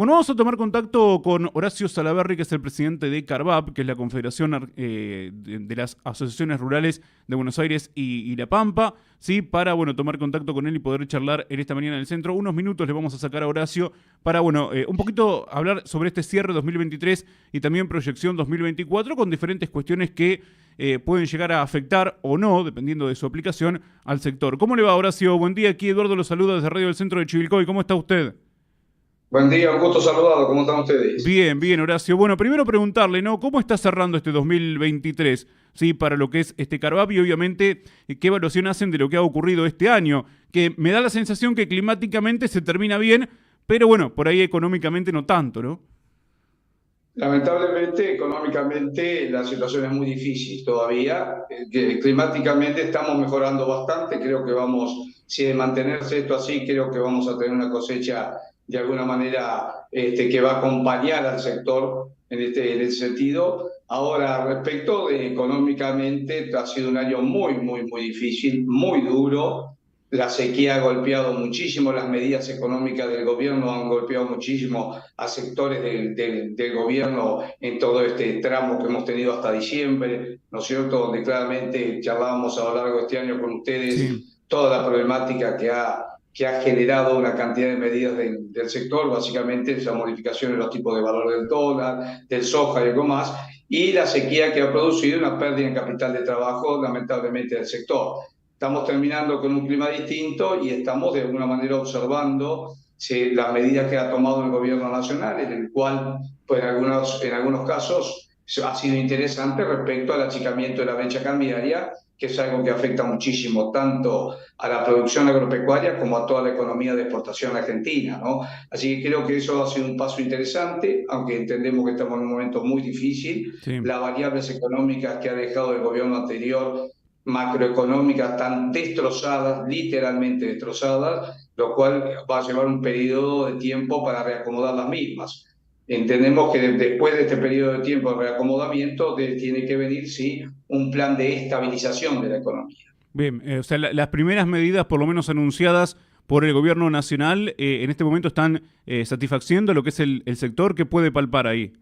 Bueno, vamos a tomar contacto con Horacio Salaverry, que es el presidente de Carvap, que es la Confederación de las Asociaciones Rurales de Buenos Aires y La Pampa, ¿sí? Para, bueno, tomar contacto con él y poder charlar en esta mañana en el centro. Unos minutos le vamos a sacar a Horacio para, bueno, un poquito hablar sobre este cierre 2023 y también proyección 2024 con diferentes cuestiones que pueden llegar a afectar o no, dependiendo de su aplicación, al sector. ¿Cómo le va, Horacio? Buen día, aquí Eduardo lo saluda desde Radio del Centro de Chivilcoy. ¿Cómo está usted? Buen día, un gusto saludado. ¿Cómo están ustedes? Bien, bien, Horacio. Bueno, primero preguntarle, ¿no? ¿Cómo está cerrando este 2023? Sí, para lo que es este Carvap y obviamente qué evaluación hacen de lo que ha ocurrido este año, que me da la sensación que climáticamente se termina bien, pero bueno, por ahí económicamente no tanto, ¿no? Lamentablemente, económicamente, la situación es muy difícil todavía. Climáticamente estamos mejorando bastante. Creo que vamos, si de mantenerse esto así, creo que vamos a tener una cosecha de alguna manera que va a acompañar al sector en ese sentido. Ahora, respecto de económicamente, ha sido un año muy difícil, muy duro. La sequía ha golpeado muchísimo, las medidas económicas del gobierno han golpeado muchísimo a sectores del gobierno en todo este tramo que hemos tenido hasta diciembre, ¿no es cierto? Donde claramente charlábamos a lo largo de este año con Sí. ustedes toda la problemática que ha generado una cantidad de medidas del sector, básicamente esa modificación en los tipos de valor del dólar, del soja y algo más, y la sequía que ha producido una pérdida en capital de trabajo, lamentablemente, del sector. Estamos terminando con un clima distinto y estamos de alguna manera observando las medidas que ha tomado el gobierno nacional, en el cual, pues en algunos casos, ha sido interesante respecto al achicamiento de la brecha cambiaria, que es algo que afecta muchísimo tanto a la producción agropecuaria como a toda la economía de exportación argentina, ¿no? Así que creo que eso ha sido un paso interesante, aunque entendemos que estamos en un momento muy difícil. Sí. Las variables económicas que ha dejado el gobierno anterior macroeconómicas están destrozadas, literalmente destrozadas, lo cual va a llevar un periodo de tiempo para reacomodar las mismas. Entendemos que después de este periodo de tiempo de reacomodamiento tiene que venir, sí, un plan de estabilización de la economía. Bien, o sea, las primeras medidas, por lo menos anunciadas por el gobierno nacional, en este momento están satisfaciendo lo que es el sector que puede palpar ahí.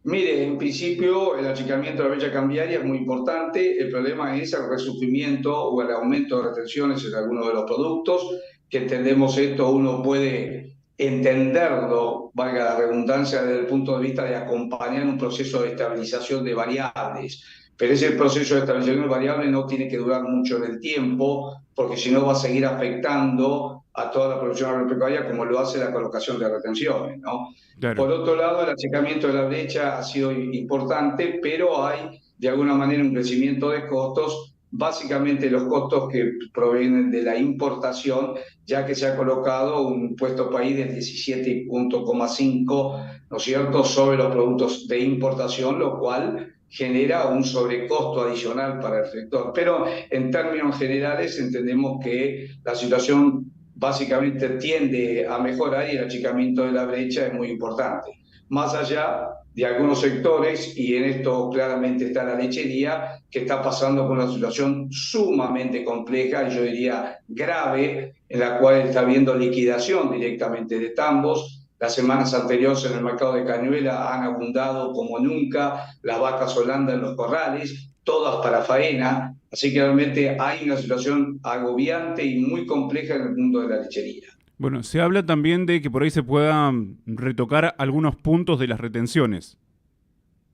Mire, en principio el achicamiento de la brecha cambiaria es muy importante. El problema es el resurgimiento o el aumento de retenciones en algunos de los productos, que entendemos esto, uno puede entenderlo, valga la redundancia, desde el punto de vista de acompañar un proceso de estabilización de variables. Pero ese proceso de estabilización de variables no tiene que durar mucho en el tiempo, porque si no va a seguir afectando a toda la producción agropecuaria como lo hace la colocación de retenciones, ¿no? Claro. Por otro lado, el achicamiento de la brecha ha sido importante, pero hay de alguna manera un crecimiento de costos, básicamente los costos que provienen de la importación, ya que se ha colocado un impuesto país del 17,5, ¿no es cierto?, sobre los productos de importación, lo cual genera un sobrecosto adicional para el sector. Pero en términos generales entendemos que la situación básicamente tiende a mejorar y el achicamiento de la brecha es muy importante. Más allá de algunos sectores, y en esto claramente está la lechería, que está pasando por una situación sumamente compleja, y yo diría grave, en la cual está habiendo liquidación directamente de tambos. Las semanas anteriores en el mercado de Cañuela han abundado como nunca las vacas holandas en los corrales, todas para faena. Así que realmente hay una situación agobiante y muy compleja en el mundo de la lechería. Bueno, se habla también de que por ahí se puedan retocar algunos puntos de las retenciones.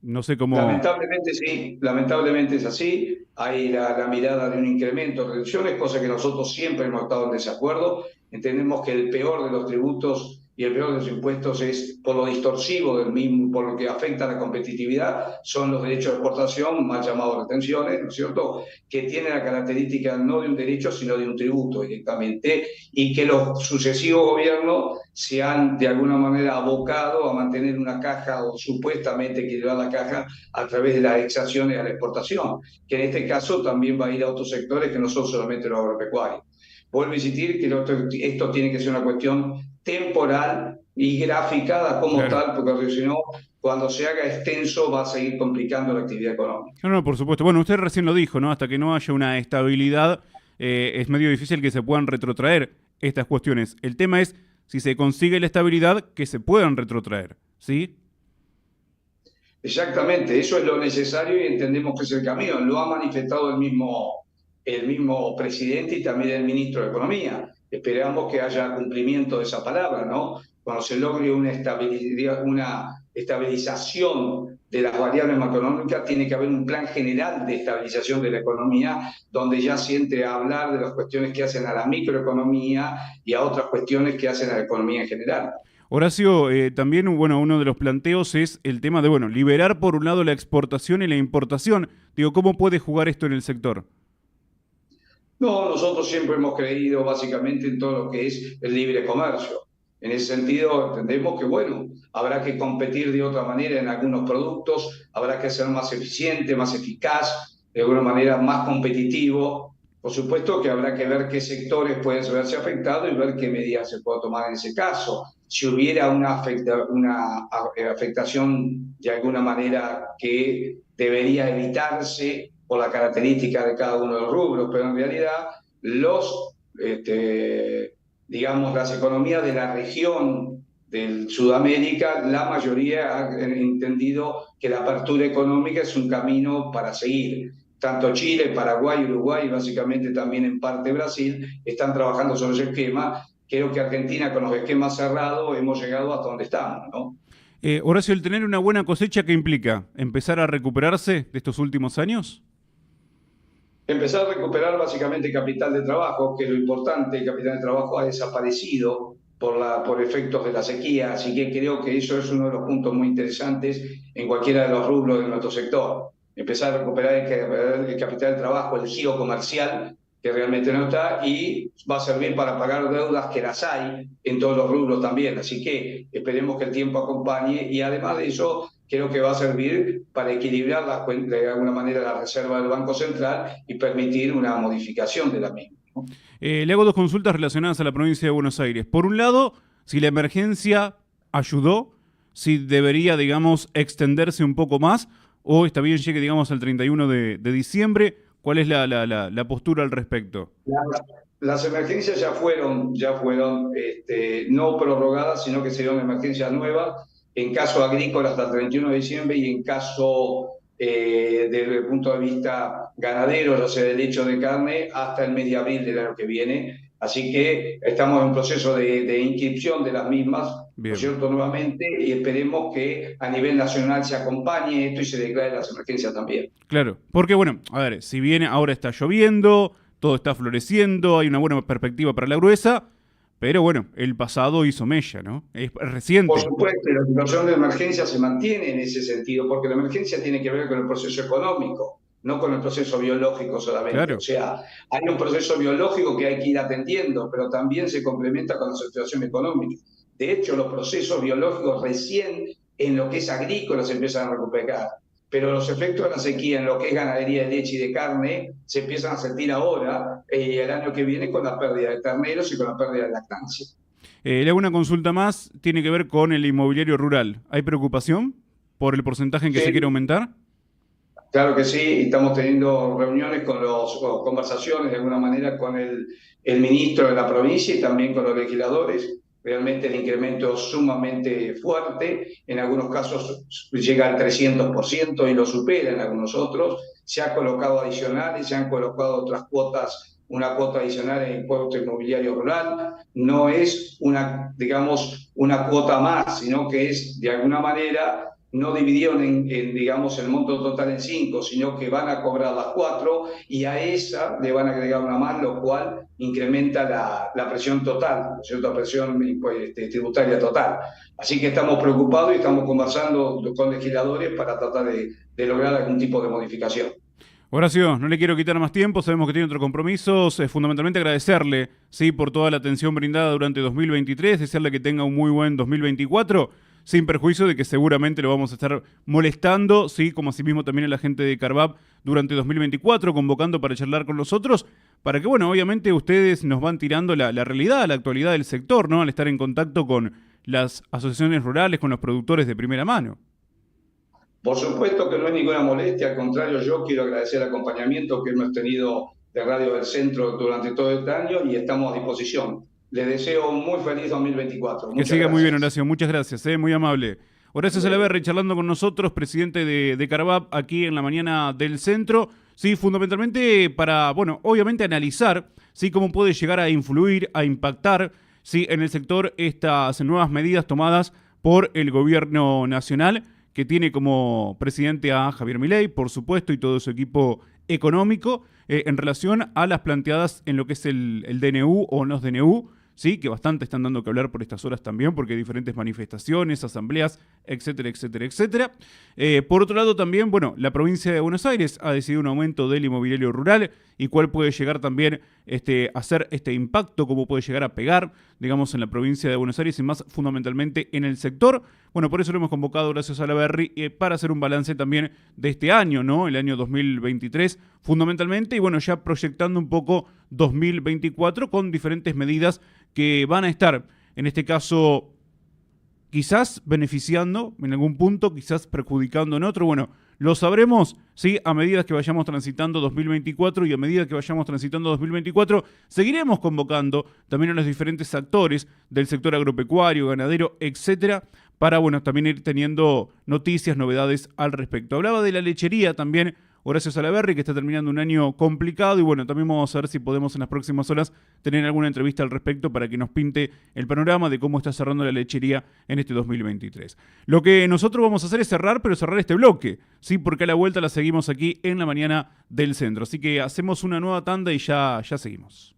No sé cómo. Lamentablemente sí, lamentablemente es así. Hay la mirada de un incremento de reducciones, cosa que nosotros siempre hemos estado en desacuerdo. Entendemos que el peor de los tributos y el peor de los impuestos es por lo distorsivo del mismo, por lo que afecta a la competitividad, son los derechos de exportación, mal llamados retenciones, ¿no es cierto?, que tienen la característica no de un derecho, sino de un tributo directamente, y que los sucesivos gobiernos se han de alguna manera abocado a mantener una caja o supuestamente equilibrar la caja a través de las exacciones a la exportación, que en este caso también va a ir a otros sectores que no son solamente los agropecuarios. Vuelvo a insistir que esto tiene que ser una cuestión temporal y graficada como Claro. tal, porque si no, cuando se haga extenso va a seguir complicando la actividad económica. No, no, por supuesto. Bueno, usted recién lo dijo, ¿no? Hasta que no haya una estabilidad, es medio difícil que se puedan retrotraer estas cuestiones. El tema es si se consigue la estabilidad, que se puedan retrotraer, ¿sí? Exactamente, eso es lo necesario y entendemos que es el camino. Lo ha manifestado el mismo presidente y también el ministro de Economía. Esperamos que haya cumplimiento de esa palabra, ¿no? Cuando se logre una estabilización de las variables macroeconómicas, tiene que haber un plan general de estabilización de la economía, donde ya se entre a hablar de las cuestiones que hacen a la microeconomía y a otras cuestiones que hacen a la economía en general. Horacio, también bueno, uno de los planteos es el tema de bueno, liberar por un lado la exportación y la importación. Digo, ¿cómo puede jugar esto en el sector? No, nosotros siempre hemos creído básicamente en todo lo que es el libre comercio. En ese sentido, entendemos que, bueno, habrá que competir de otra manera en algunos productos, habrá que ser más eficiente, más eficaz, de alguna manera más competitivo. Por supuesto que habrá que ver qué sectores pueden verse afectados y ver qué medidas se pueden tomar en ese caso. Si hubiera una afectación de alguna manera que debería evitarse por la característica de cada uno de los rubros, pero en realidad los, digamos, las economías de la región de Sudamérica, la mayoría ha entendido que la apertura económica es un camino para seguir. Tanto Chile, Paraguay, Uruguay y básicamente también en parte Brasil están trabajando sobre ese esquema. Creo que Argentina con los esquemas cerrados hemos llegado hasta donde estamos, ¿no? Horacio, el tener una buena cosecha, ¿qué implica? ¿Empezar a recuperarse de estos últimos años? Empezar a recuperar básicamente capital de trabajo, que es lo importante. El capital de trabajo ha desaparecido por efectos de la sequía, así que creo que eso es uno de los puntos muy interesantes en cualquiera de los rubros de nuestro sector. Empezar a recuperar el capital de trabajo, el giro comercial, que realmente no está, y va a servir para pagar deudas que las hay en todos los rubros también. Así que esperemos que el tiempo acompañe y además de eso creo que va a servir para equilibrar de alguna manera la reserva del Banco Central y permitir una modificación de la misma, ¿no? Le hago dos consultas relacionadas a la provincia de Buenos Aires. Por un lado, si la emergencia ayudó, si debería, digamos, extenderse un poco más, o está bien llegue, digamos, al 31 de diciembre. ¿Cuál es la postura al respecto? Las emergencias ya fueron no prorrogadas, sino que se dieron emergencias nuevas, en caso agrícola hasta el 31 de diciembre y en caso, desde el punto de vista ganadero, o sea, del hecho de carne, hasta el mes de abril del año que viene. Así que estamos en un proceso de inscripción de las mismas, ¿no es Bien. cierto?, nuevamente, y esperemos que a nivel nacional se acompañe esto y se declare las emergencias también. Claro, porque bueno, a ver, si bien ahora está lloviendo, todo está floreciendo, hay una buena perspectiva para la gruesa, pero bueno, el pasado hizo mella, ¿no? Es Por reciente. supuesto, la situación de emergencia se mantiene en ese sentido, porque la emergencia tiene que ver con el proceso económico, no con el proceso biológico solamente. O Claro. sea, hay un proceso biológico que hay que ir atendiendo, pero también se complementa con la situación económica. De hecho, los procesos biológicos recién en lo que es agrícola se empiezan a recuperar, pero los efectos de la sequía en lo que es ganadería de leche y de carne se empiezan a sentir ahora, el año que viene, con la pérdida de terneros y con la pérdida de lactancia. Le hago una consulta más, tiene que ver con el inmobiliario rural. ¿Hay preocupación por el porcentaje en que se quiere Sí, aumentar? claro que sí, estamos teniendo reuniones o conversaciones de alguna manera con el ministro de la provincia y también con los legisladores. Realmente el incremento es sumamente fuerte, en algunos casos llega al 300% y lo supera en algunos otros. Se han colocado adicionales, se han colocado otras cuotas, una cuota adicional en el impuesto inmobiliario rural. No es una, digamos, una cuota más, sino que es de alguna manera no dividieron digamos, el monto total en 5, sino que van a cobrar las 4 y a esa le van a agregar una más, lo cual incrementa la presión total, ¿no es cierto? La presión tributaria total. Así que estamos preocupados y estamos conversando con legisladores para tratar de lograr algún tipo de modificación. Horacio, no le quiero quitar más tiempo, sabemos que tiene otros compromisos, fundamentalmente agradecerle, sí, por toda la atención brindada durante 2023, desearle que tenga un muy buen 2024, sin perjuicio de que seguramente lo vamos a estar molestando, sí, como asimismo también a la gente de Carbab durante 2024, convocando para charlar con nosotros, para que, bueno, obviamente ustedes nos van tirando la realidad, la actualidad del sector, ¿no? Al estar en contacto con las asociaciones rurales, con los productores de primera mano. Por supuesto que no es ninguna molestia, al contrario, yo quiero agradecer el acompañamiento que hemos tenido de Radio del Centro durante todo este año y estamos a disposición. Les deseo un muy feliz 2024. Que Muchas siga muy bien, gracias. Horacio. Muchas gracias, muy amable. Horacio Salaverry charlando con nosotros, presidente de Carvap, aquí en la mañana del centro. Sí, fundamentalmente para, bueno, obviamente analizar, sí, cómo puede llegar a influir, a impactar, sí, en el sector estas nuevas medidas tomadas por el gobierno nacional, que tiene como presidente a Javier Milei, por supuesto, y todo su equipo económico, en relación a las planteadas en lo que es el DNU o los DNU, sí, que bastante están dando que hablar por estas horas también, porque hay diferentes manifestaciones, asambleas, etcétera, etcétera, etcétera. Por otro lado también, bueno, la provincia de Buenos Aires ha decidido un aumento del inmobiliario rural y cuál puede llegar también a hacer este impacto, cómo puede llegar a pegar, digamos, en la provincia de Buenos Aires y más fundamentalmente en el sector. Bueno, por eso lo hemos convocado, gracias a Salaverry, para hacer un balance también de este año, ¿no? El año 2023, fundamentalmente, y bueno, ya proyectando un poco 2024 con diferentes medidas que van a estar, en este caso, quizás beneficiando en algún punto, quizás perjudicando en otro. Bueno, lo sabremos, ¿sí? A medida que vayamos transitando 2024 y a medida que vayamos transitando 2024, seguiremos convocando también a los diferentes actores del sector agropecuario, ganadero, etcétera, para, bueno, también ir teniendo noticias, novedades al respecto. Hablaba de la lechería también Horacio Salaverry, que está terminando un año complicado y bueno, también vamos a ver si podemos en las próximas horas tener alguna entrevista al respecto para que nos pinte el panorama de cómo está cerrando la lechería en este 2023. Lo que nosotros vamos a hacer es cerrar, pero cerrar este bloque, ¿sí? Porque a la vuelta la seguimos aquí en la mañana del centro. Así que hacemos una nueva tanda y ya seguimos.